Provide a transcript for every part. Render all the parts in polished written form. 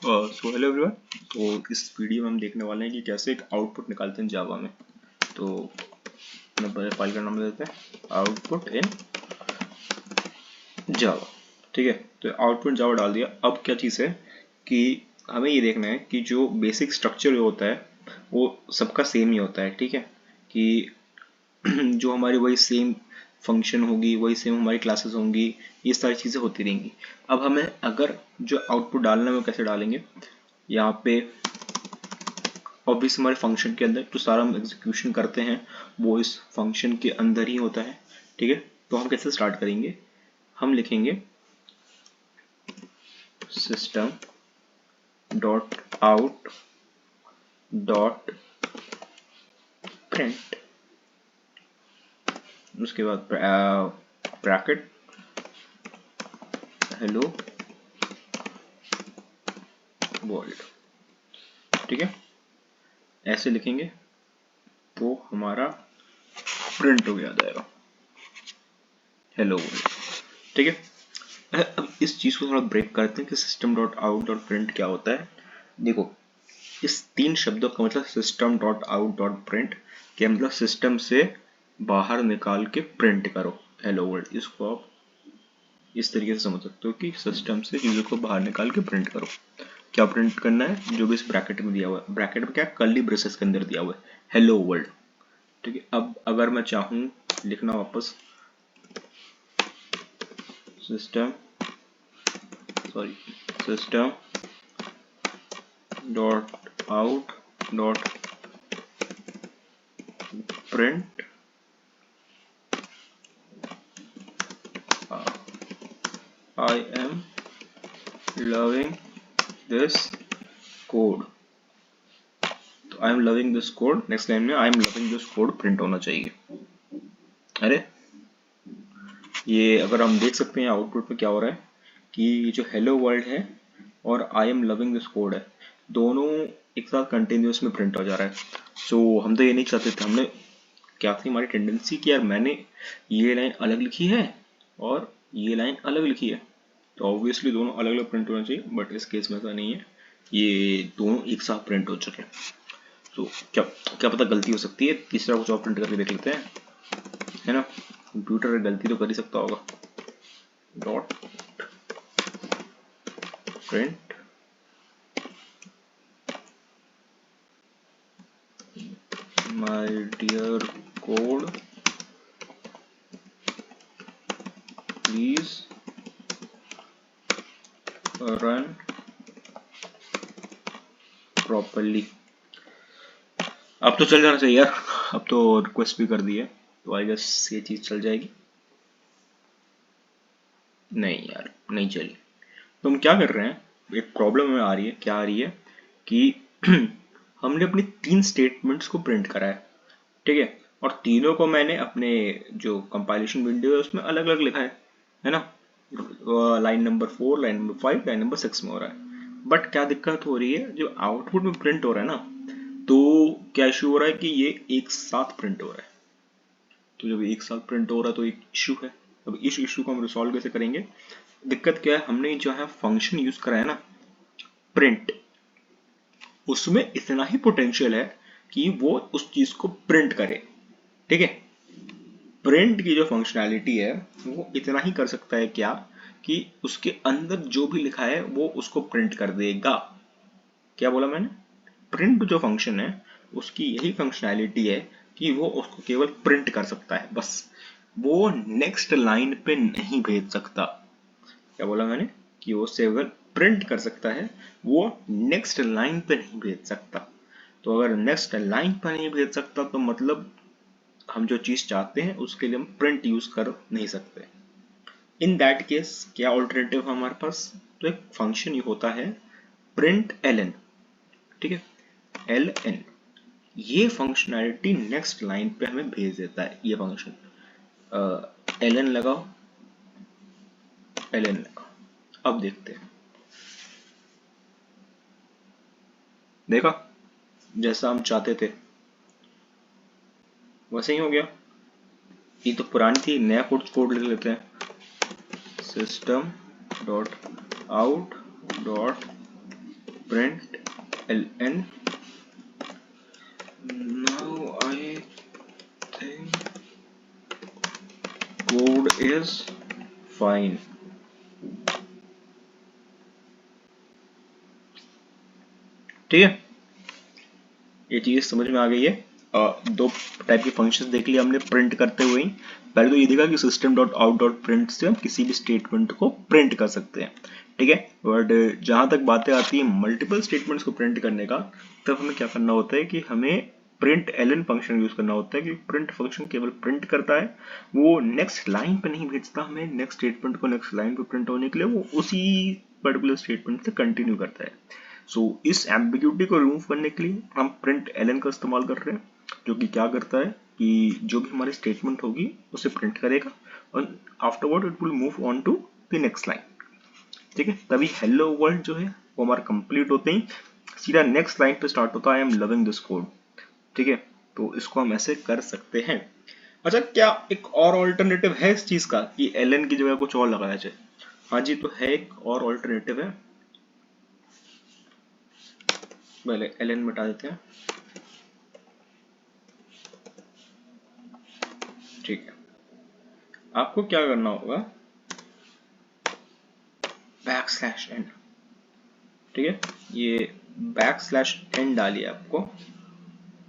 So hello everyone. तो इस video में हम देखने वाले हैं कि कैसे एक आउटपुट निकालते हैं जावा में। तो मैं पहले फाइल का नाम दे देते हैं आउटपुट इन जावा। ठीक है, तो आउटपुट जावा डाल दिया। अब क्या चीज़ है कि हमें ये देखना है कि जो बेसिक स्ट्रक्चर जो होता है वो सबका सेम ही होता है। ठीक है, कि जो हमारी वही सेम फंक्शन होगी, वही सेम हमारी क्लासेस होंगी, ये सारी चीज़ें होती रहेंगी। अब हमें अगर जो आउटपुट डालना है वो कैसे डालेंगे, यहाँ पे ऑब्वियस हमारे फंक्शन के अंदर जो सारा हम एग्जीक्यूशन करते हैं वो इस फंक्शन के अंदर ही होता है। ठीक है, तो हम कैसे स्टार्ट करेंगे, हम लिखेंगे system dot out dot print, उसके बाद ब्रैकेट हेलो वर्ल्ड। ठीक है, ऐसे लिखेंगे तो हमारा प्रिंट हो गया जाएगा हेलो वर्ल्ड। ठीक है, अब इस चीज़ को थोड़ा ब्रेक करते हैं कि system dot out dot print क्या होता है। देखो, इस तीन शब्दों का मतलब system dot out dot print के मतलब सिस्टम से बाहर निकाल के प्रिंट करो हेलो वर्ल्ड। इसको आप इस तरीके से समझ सकते हो कि सिस्टम से चीज़ों को बाहर निकाल के प्रिंट करो। क्या प्रिंट करना है, जो भी इस ब्रैकेट में दिया हुआ है, ब्रैकेट में क्या कर्ली ब्रेसेस के अंदर दिया हुआ है हेलो वर्ल्ड। ठीक है, अब अगर मैं चाहूँ लिखना वापस system dot out dot print I am loving this code। तो I am loving this code, next line में I am loving this code print होना चाहिए। अरे ये अगर हम देख सकते हैं आउटपुट में क्या हो रहा है कि जो हेलो वर्ल्ड है और I am loving this code है, दोनों एक साथ कंटिन्यूस में प्रिंट हो जा रहा है। सो हम तो ये नहीं चाहते थे, हमने क्या थी हमारी टेंडेंसी कि यार मैंने ये लाइन अलग लिखी है और ये लाइन अलग लिखी है, तो ऑब्वियसली दोनों अलग अलग प्रिंट होना चाहिए, बट इस केस में ऐसा नहीं है, ये दोनों एक साथ प्रिंट हो चुके हैं। तो क्या क्या पता गलती हो सकती है, तीसरा कुछ और प्रिंट करके देख लेते हैं, है ना। कंप्यूटर गलती तो कर ही सकता होगा। Dot print my dear code please run properly. अब तो चल जाना चाहिए यार, अब तो रिक्वेस्ट भी कर दी है, तो आई गेस ये चीज़ चल जाएगी। नहीं यार, नहीं चली। तो हम क्या कर रहे हैं, एक प्रॉब्लम में आ रही है, क्या आ रही है कि हमने अपनी तीन स्टेटमेंट्स को प्रिंट करा है। ठीक है, और तीनों को मैंने अपने जो कंपाइलेशन विंडो है उसमें अलग अलग लिखा है ना। Line number 4, line number 5, line number 6 में हो रहा है। बट क्या दिक्कत हो रही है, जो आउटपुट में प्रिंट हो रहा है ना, तो क्या इशू हो रहा है कि ये एक साथ प्रिंट हो रहा है। तो जब एक साथ प्रिंट हो रहा है तो एक इशू है। अब इस इशू को हम रिसॉल्व कैसे करेंगे, दिक्कत क्या है, हमने जो है फंक्शन यूज करा है ना प्रिंट, उसमें इतना ही पोटेंशियल है कि वो उस चीज को प्रिंट करे। ठीक है, प्रिंट की जो फंक्शनैलिटी है वो इतना ही कर सकता है क्या, कि उसके अंदर जो भी लिखा है वो उसको प्रिंट कर देगा। क्या बोला मैंने, प्रिंट जो फंक्शन है उसकी यही फंक्शनैलिटी है कि वो उसको केवल प्रिंट कर सकता है बस, वो नेक्स्ट लाइन पे नहीं भेज सकता। क्या बोला मैंने, कि वो केवल प्रिंट कर सकता है, वो नेक्स्ट लाइन पे नहीं भेज सकता। तो अगर नेक्स्ट लाइन पर नहीं भेज सकता तो मतलब हम जो चीज चाहते हैं उसके लिए हम प्रिंट यूज कर नहीं सकते। इन दैट केस क्या ऑल्टरनेटिव हमारे पास, तो एक फंक्शन होता है प्रिंट एल। ठीक है, एल एन, ये फंक्शनैलिटी नेक्स्ट लाइन पे हमें भेज देता है ये फंक्शन। एल एन लगाओ, एल एन लगाओ, अब देखते हैं। देखा, जैसा हम चाहते थे वैसे ही हो गया। ये तो पुरानी थी, नया कोड लिख लेते हैं। System dot out dot print ln. Now I think code is fine. ठीक है, ये चीज समझ में आ गई है। दो टाइप के फंक्शंस देख लिया हमने प्रिंट करते हुए ही। पहले तो ये देखा कि system dot out dot print से हम किसी भी स्टेटमेंट को प्रिंट कर सकते हैं, ठीक है। बट जहां तक बातें आती है मल्टीपल स्टेटमेंट्स को प्रिंट करने का, तब हमें क्या करना होता है कि हमें प्रिंट एलन फंक्शन यूज करना होता है। कि प्रिंट फंक्शन केवल प्रिंट करता है, वो नेक्स्ट लाइन पे नहीं भेजता हमें नेक्स्ट स्टेटमेंट को नेक्स्ट लाइन पे प्रिंट होने के लिए, वो उसी पर्टिकुलर स्टेटमेंट से कंटिन्यू करता है। सो इस एम्बिग्यूटी को रिमूव करने के लिए हम प्रिंट एलन का इस्तेमाल कर रहे हैं, जो कि क्या करता है कि जो भी हमारी स्टेटमेंट होगी उसे प्रिंट करेगा और afterward it will move on to the next line, ठीक है। तभी हेलो वर्ल्ड जो है वो हमारा कंप्लीट होते ही सीधा नेक्स्ट लाइन पे स्टार्ट होता है, I am loving this code, ठीक है। तो इसको हम ऐसे कर सकते हैं। अच्छा, क्या एक और ऑल्टरनेटिव है इस चीज का कि एलन की जगह कुछ और लगाया जाए? हाँ जी, तो है, एक और ऑल्टरनेटिव है। पहले एलन मिटा देते हैं, ठीक है। आपको क्या करना होगा, बैक स्लैश एन, ठीक है। ये बैक स्लैश एन डालिए आपको,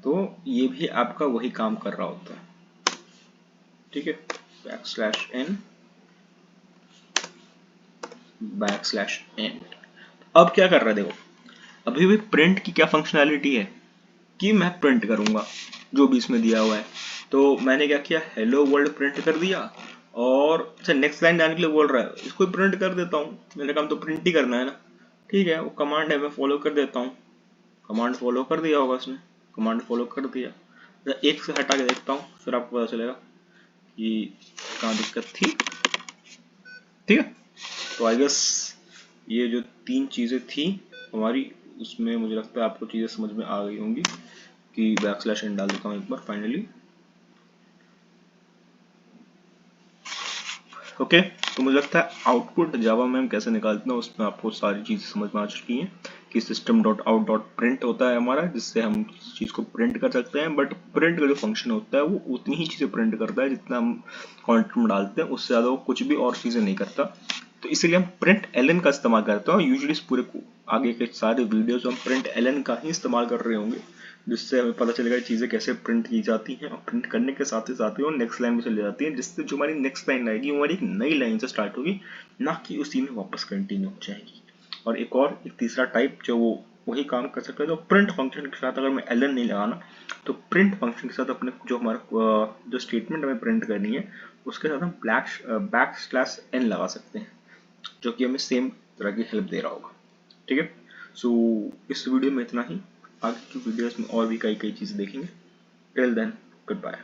तो ये भी आपका वही काम कर रहा होता है, ठीक है। Backslash n, backslash n. अब क्या कर रहा है, देखो अभी भी प्रिंट की क्या फंक्शनैलिटी है कि मैं प्रिंट करूंगा जो भी इसमें दिया हुआ है। तो मैंने क्या किया, हेलो वर्ल्ड प्रिंट कर दिया, और अच्छा नेक्स्ट लाइन डालने के लिए बोल रहा है, इसको प्रिंट कर देता हूँ, मेरा काम तो प्रिंट ही करना है ना, ठीक है। वो कमांड है, मैं फॉलो कर देता हूँ। कमांड फॉलो कर दिया होगा उसने, कमांड फॉलो कर दिया। एक से हटा के देखता हूँ, फिर आपको पता चलेगा कि कहाँ दिक्कत थी, ठीक है। तो आई गेस ये जो तीन चीजें थी हमारी, उसमें मुझे लगता है आपको चीजें समझ में आ गई होंगी। कि बैक स्लैश एन डाल देता हूँ एक बार फाइनली, ओके। तो मुझे लगता है आउटपुट जावा में हम कैसे निकालते हैं उसमें आपको सारी चीजें समझ में आ चुकी हैं कि system dot out dot print होता है हमारा, जिससे हम चीज को प्रिंट कर सकते हैं। बट प्रिंट का जो फंक्शन होता है वो उतनी ही चीजें प्रिंट करता है जितना हम कंटेंट में डालते हैं, उससे ज्यादा वो कुछ भी और चीजें नहीं करता। तो इसीलिए हम प्रिंट एलन का इस्तेमाल करते हैं, और यूजुअली इस पूरे आगे के सारे वीडियोस हम प्रिंट एलन का ही इस्तेमाल कर रहे होंगे, जिससे हमें पता चलेगा चीजें कैसे प्रिंट की जाती हैं, और प्रिंट करने के साथ ही वो नेक्स्ट लाइन में चली जाती है, जिससे जो हमारी नेक्स्ट लाइन आएगी वो हमारी एक नई लाइन से स्टार्ट होगी, ना कि उसी में वापस कंटिन्यू हो जाएगी। और एक तीसरा टाइप जो वो वही काम कर सकता है, तो प्रिंट फंक्शन के साथ अगर मैं एलन नहीं लगाना, तो प्रिंट फंक्शन के साथ अपने जो हमारा जो स्टेटमेंट हमें प्रिंट करनी है उसके साथ हम बैक स्लैश एन लगा सकते हैं, जो कि हमें सेम तरह की हेल्प दे रहा होगा, ठीक है। सो इस वीडियो में इतना ही, आगे की वीडियोस में और भी कई कई चीजें देखेंगे। Till then, good bye.